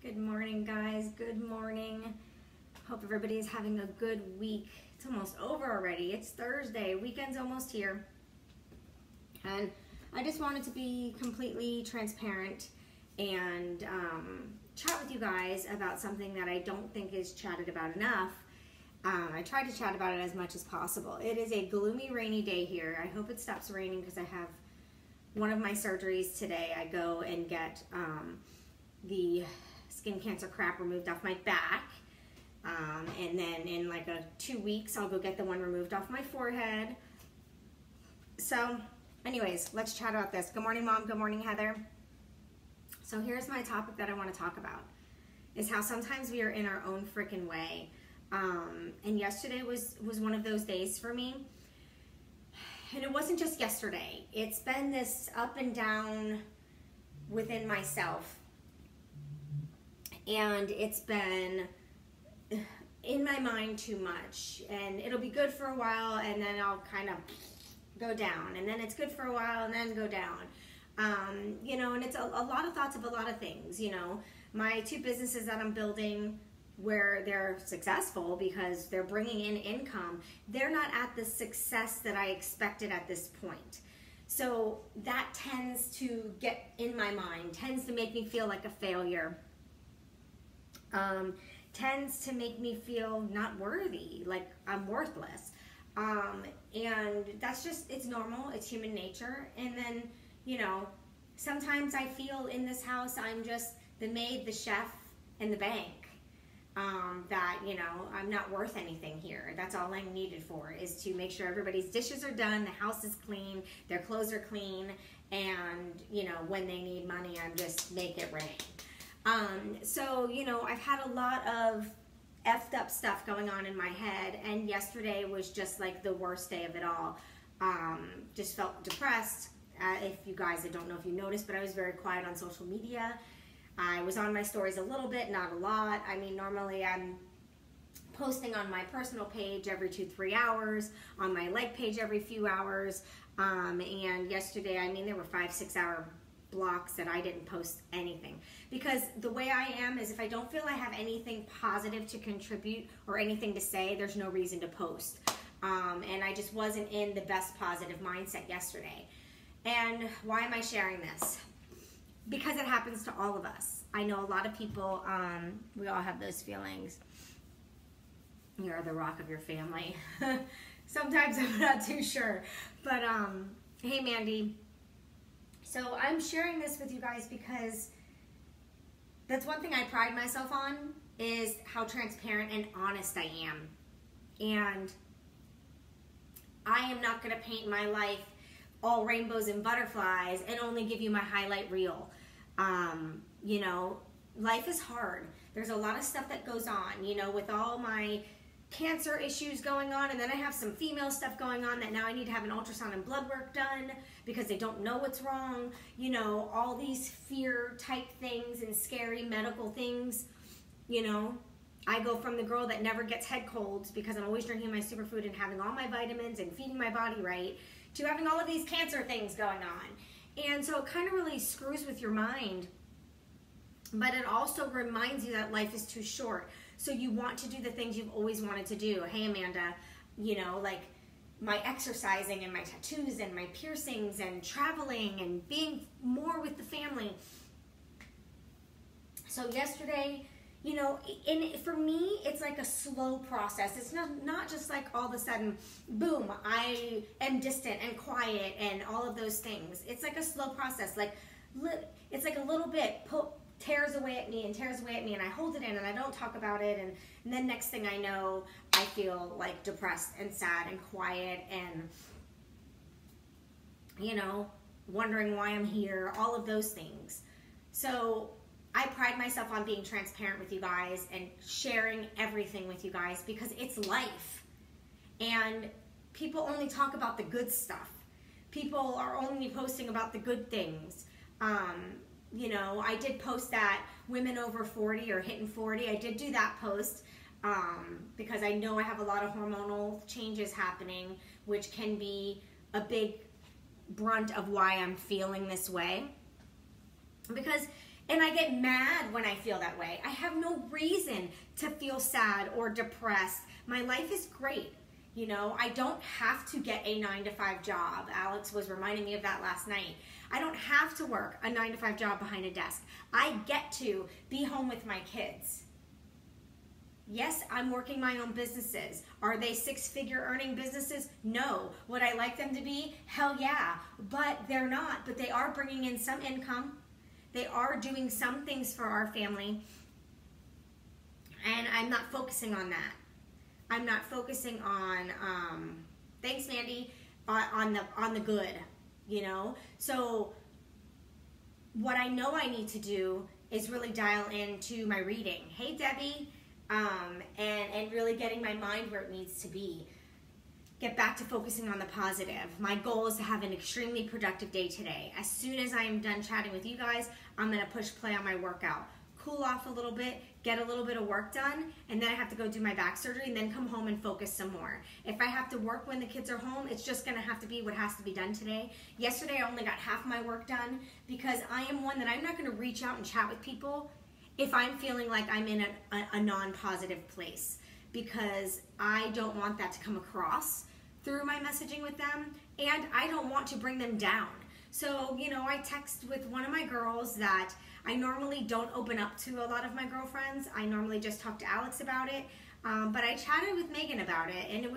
Good morning, guys. Good morning. Hope everybody's having a good week. It's almost over already. It's Thursday. Weekend's almost here. And I just wanted to be completely transparent and chat with you guys about something that I don't think is chatted about enough. I try to chat about it as much as possible. It is a gloomy, rainy day here. I hope it stops raining because I have one of my surgeries today. I go and get the skin cancer crap removed off my back. And then in like 2 weeks, I'll go get the one removed off my forehead. So anyways, let's chat about this. Good morning, Mom. Good morning, Heather. So here's my topic that I want to talk about, is how sometimes we are in our own freaking way. And yesterday was one of those days for me. And it wasn't just yesterday. It's been this up and down within myself. And it's been in my mind too much. And it'll be good for a while, and then I'll kind of go down. And then it's good for a while, and then go down. You know, and it's a lot of thoughts of a lot of things. You know, my 2 businesses that I'm building, where they're successful because they're bringing in income, they're not at the success that I expected at this point. So that tends to get in my mind, tends to make me feel like a failure, tends to make me feel not worthy, like I'm worthless. And that's just, it's normal, it's human nature. And then, you know, sometimes I feel in this house I'm just the maid, the chef, and the bank. That, you know, I'm not worth anything here. That's all I'm needed for, is to make sure everybody's dishes are done, the house is clean, their clothes are clean, and, you know, when they need money, I'm just make it rain. So, you know, I've had a lot of effed up stuff going on in my head, and yesterday was just like the worst day of it all. Just felt depressed. If you guys, I don't know if you noticed, but I was very quiet on social media. I was on my stories a little bit, not a lot. I mean, normally I'm posting on my personal page every 2-3 hours, on my like page every few hours. And yesterday, I mean, there were 5-6 hour blocks that I didn't post anything. Because the way I am is, if I don't feel I have anything positive to contribute or anything to say, there's no reason to post. And I just wasn't in the best positive mindset yesterday. And why am I sharing this? Because it happens to all of us. I know a lot of people, we all have those feelings. You're the rock of your family. Sometimes I'm not too sure. But, hey, Mandy. So I'm sharing this with you guys because that's one thing I pride myself on, is how transparent and honest I am. And I am not going to paint my life all rainbows and butterflies and only give you my highlight reel. You know, life is hard. There's a lot of stuff that goes on, you know, with all my cancer issues going on, and then I have some female stuff going on that now I need to have an ultrasound and blood work done because they don't know what's wrong. You know, all these fear type things and scary medical things. You know, I go from the girl that never gets head colds because I'm always drinking my superfood and having all my vitamins and feeding my body right, to having all of these cancer things going on. And so it kind of really screws with your mind, but it also reminds you that life is too short. So you want to do the things you've always wanted to do. Hey, Amanda, you know, like my exercising and my tattoos and my piercings and traveling and being more with the family. So yesterday, you know, for me, it's like a slow process. It's not just like all of a sudden, boom, I am distant and quiet and all of those things. It's like a slow process. Like, it's like a little bit tears away at me, and I hold it in and I don't talk about it. And then next thing I know, I feel like depressed and sad and quiet and, you know, wondering why I'm here, all of those things. So I pride myself on being transparent with you guys and sharing everything with you guys, because it's life. And people only talk about the good stuff. People are only posting about the good things. You know, I did post that women over 40 or hitting 40. I did do that post because I know I have a lot of hormonal changes happening, which can be a big brunt of why I'm feeling this way. Because And I get mad when I feel that way. I have no reason to feel sad or depressed. My life is great. You know, I don't have to get a 9-to-5 job. Alex was reminding me of that last night. I don't have to work a 9-to-5 job behind a desk. I get to be home with my kids. Yes, I'm working my own businesses. Are they 6-figure earning businesses? No. Would I like them to be? Hell yeah. But they're not. But they are bringing in some income. They are doing some things for our family. And I'm not focusing on that. I'm not focusing on, thanks Mandy, on the good, you know? So what I know I need to do is really dial into my reading. Hey Debbie, and really getting my mind where it needs to be. Get back to focusing on the positive. My goal is to have an extremely productive day today. As soon as I am done chatting with you guys, I'm gonna push play on my workout. Cool off a little bit, get a little bit of work done, and then I have to go do my back surgery and then come home and focus some more. If I have to work when the kids are home, it's just gonna have to be what has to be done today. Yesterday I only got half my work done because I am one that I'm not gonna reach out and chat with people if I'm feeling like I'm in a non-positive place, because I don't want that to come across through my messaging with them, and I don't want to bring them down. So, you know, I text with one of my girls that I normally don't open up to a lot of my girlfriends. I normally just talk to Alex about it, but I chatted with Megan about it, and it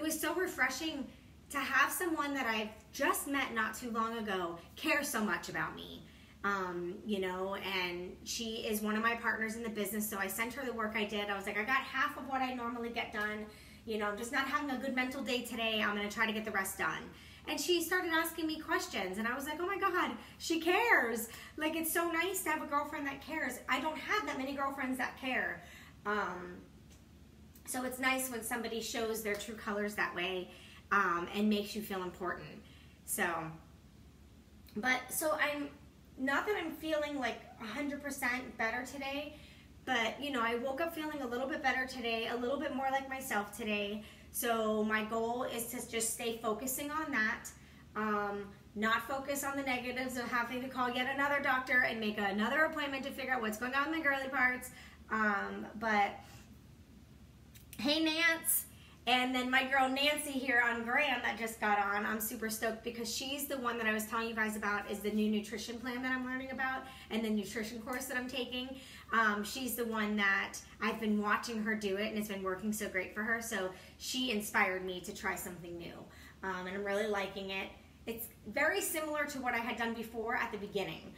was so refreshing to have someone that I've just met not too long ago care so much about me. You know, and she is one of my partners in the business, so I sent her the work I did. I was like, I got half of what I normally get done. You know, I'm just not having a good mental day today. I'm going to try to get the rest done. And she started asking me questions, and I was like, oh my God, she cares. Like, it's so nice to have a girlfriend that cares. I don't have that many girlfriends that care. So it's nice when somebody shows their true colors that way, and makes you feel important. So I'm, not that I'm feeling like 100% better today, but, you know, I woke up feeling a little bit better today, a little bit more like myself today. So my goal is to just stay focusing on that, not focus on the negatives of having to call yet another doctor and make another appointment to figure out what's going on in the girly parts. But hey, Nance. And then my girl Nancy here on Graham that just got on, I'm super stoked because she's the one that I was telling you guys about is the new nutrition plan that I'm learning about and the nutrition course that I'm taking. She's the one that I've been watching her do it, and it's been working so great for her. So she inspired me to try something new, and I'm really liking it. It's very similar to what I had done before at the beginning,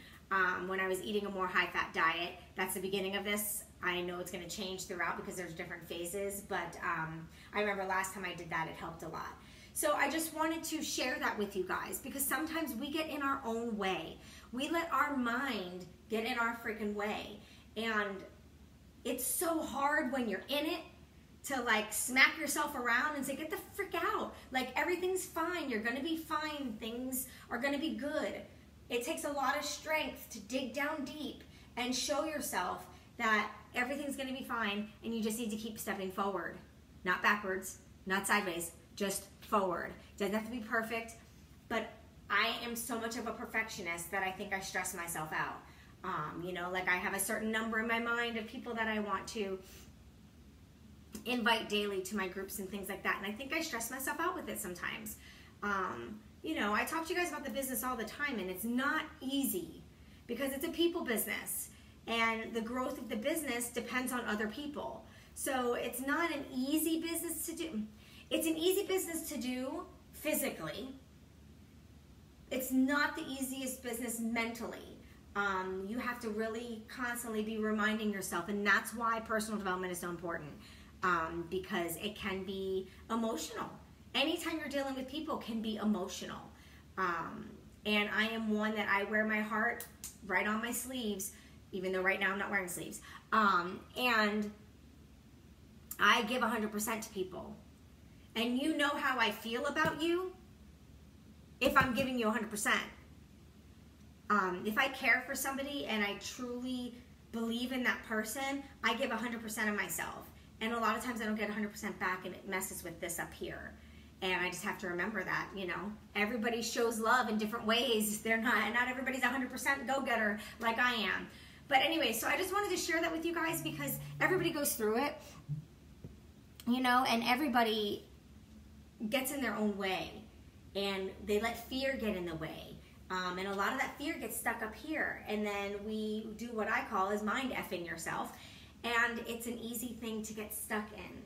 when I was eating a more high-fat diet. That's the beginning of this. I know it's going to change throughout because there's different phases, but I remember last time I did that, it helped a lot. So I just wanted to share that with you guys because sometimes we get in our own way. We let our mind get in our freaking way. And it's so hard when you're in it to like smack yourself around and say, get the frick out. Like everything's fine. You're going to be fine. Things are going to be good. It takes a lot of strength to dig down deep and show yourself that everything's going to be fine and you just need to keep stepping forward. Not backwards, not sideways, just forward. Doesn't have to be perfect, but I am so much of a perfectionist that I think I stress myself out. You know, like I have a certain number in my mind of people that I want to invite daily to my groups and things like that. And I think I stress myself out with it sometimes. You know, I talk to you guys about the business all the time, and it's not easy because it's a people business. And the growth of the business depends on other people. So it's not an easy business to do. It's an easy business to do physically. It's not the easiest business mentally. You have to really constantly be reminding yourself, and that's why personal development is so important, because it can be emotional. Anytime you're dealing with people can be emotional. And I am one that I wear my heart right on my sleeves, even though right now I'm not wearing sleeves. And I give 100% to people. And you know how I feel about you if I'm giving you 100%. If I care for somebody and I truly believe in that person, I give 100% of myself. And a lot of times I don't get 100% back, and it messes with this up here. And I just have to remember that, you know, everybody shows love in different ways. Not everybody's 100% go-getter like I am. But anyway, so I just wanted to share that with you guys because everybody goes through it, you know, and everybody gets in their own way, and they let fear get in the way. And a lot of that fear gets stuck up here, and then we do what I call is mind effing yourself, and it's an easy thing to get stuck in.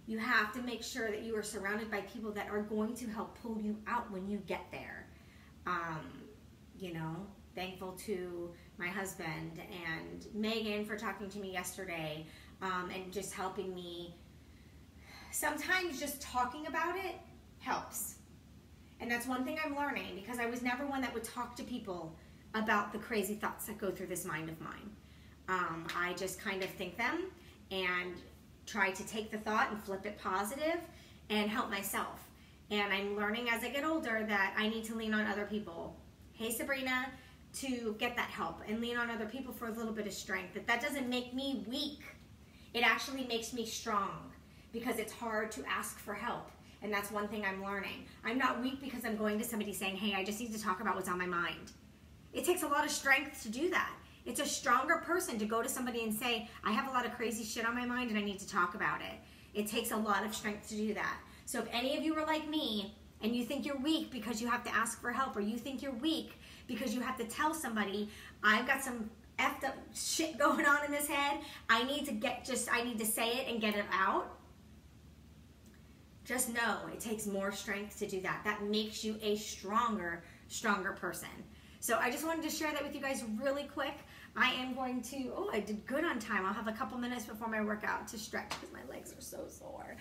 You have to make sure that you are surrounded by people that are going to help pull you out when you get there. You know, thankful to my husband and Megan for talking to me yesterday, and just helping me. Sometimes just talking about it helps. And that's one thing I'm learning, because I was never one that would talk to people about the crazy thoughts that go through this mind of mine. I just kind of think them and try to take the thought and flip it positive and help myself. And I'm learning as I get older that I need to lean on other people. Hey, Sabrina, to get that help and lean on other people for a little bit of strength. That doesn't make me weak. It actually makes me strong, because it's hard to ask for help. And that's one thing I'm learning. I'm not weak because I'm going to somebody saying, hey, I just need to talk about what's on my mind. It takes a lot of strength to do that. It's a stronger person to go to somebody and say, I have a lot of crazy shit on my mind and I need to talk about it. It takes a lot of strength to do that. So if any of you are like me and you think you're weak because you have to ask for help, or you think you're weak because you have to tell somebody, I've got some effed up shit going on in this head, I need to say it and get it out. Just know it takes more strength to do that. That makes you a stronger person. So I just wanted to share that with you guys really quick. I am going to, I did good on time. I'll have a couple minutes before my workout to stretch because my legs are so sore.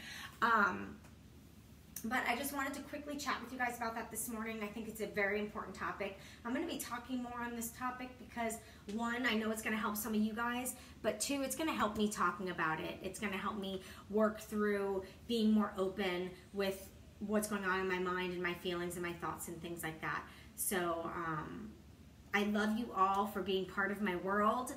But I just wanted to quickly chat with you guys about that this morning. I think it's a very important topic. I'm going to be talking more on this topic because, one, I know it's going to help some of you guys, but two, it's going to help me talking about it. It's going to help me work through being more open with what's going on in my mind and my feelings and my thoughts and things like that. So I love you all for being part of my world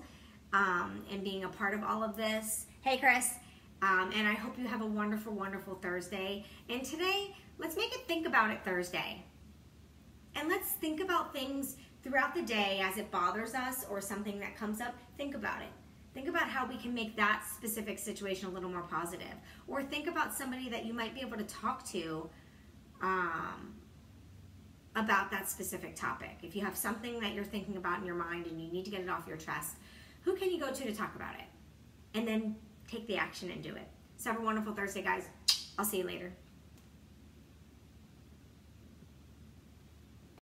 and being a part of all of this. Hey, Chris. And I hope you have a wonderful, wonderful Thursday. And today, let's make it Think About It Thursday. And let's think about things throughout the day as it bothers us or something that comes up. Think about it. Think about how we can make that specific situation a little more positive. Or think about somebody that you might be able to talk to about that specific topic. If you have something that you're thinking about in your mind and you need to get it off your chest, who can you go to talk about it? And then take the action and do it. So have a wonderful Thursday, guys. I'll see you later.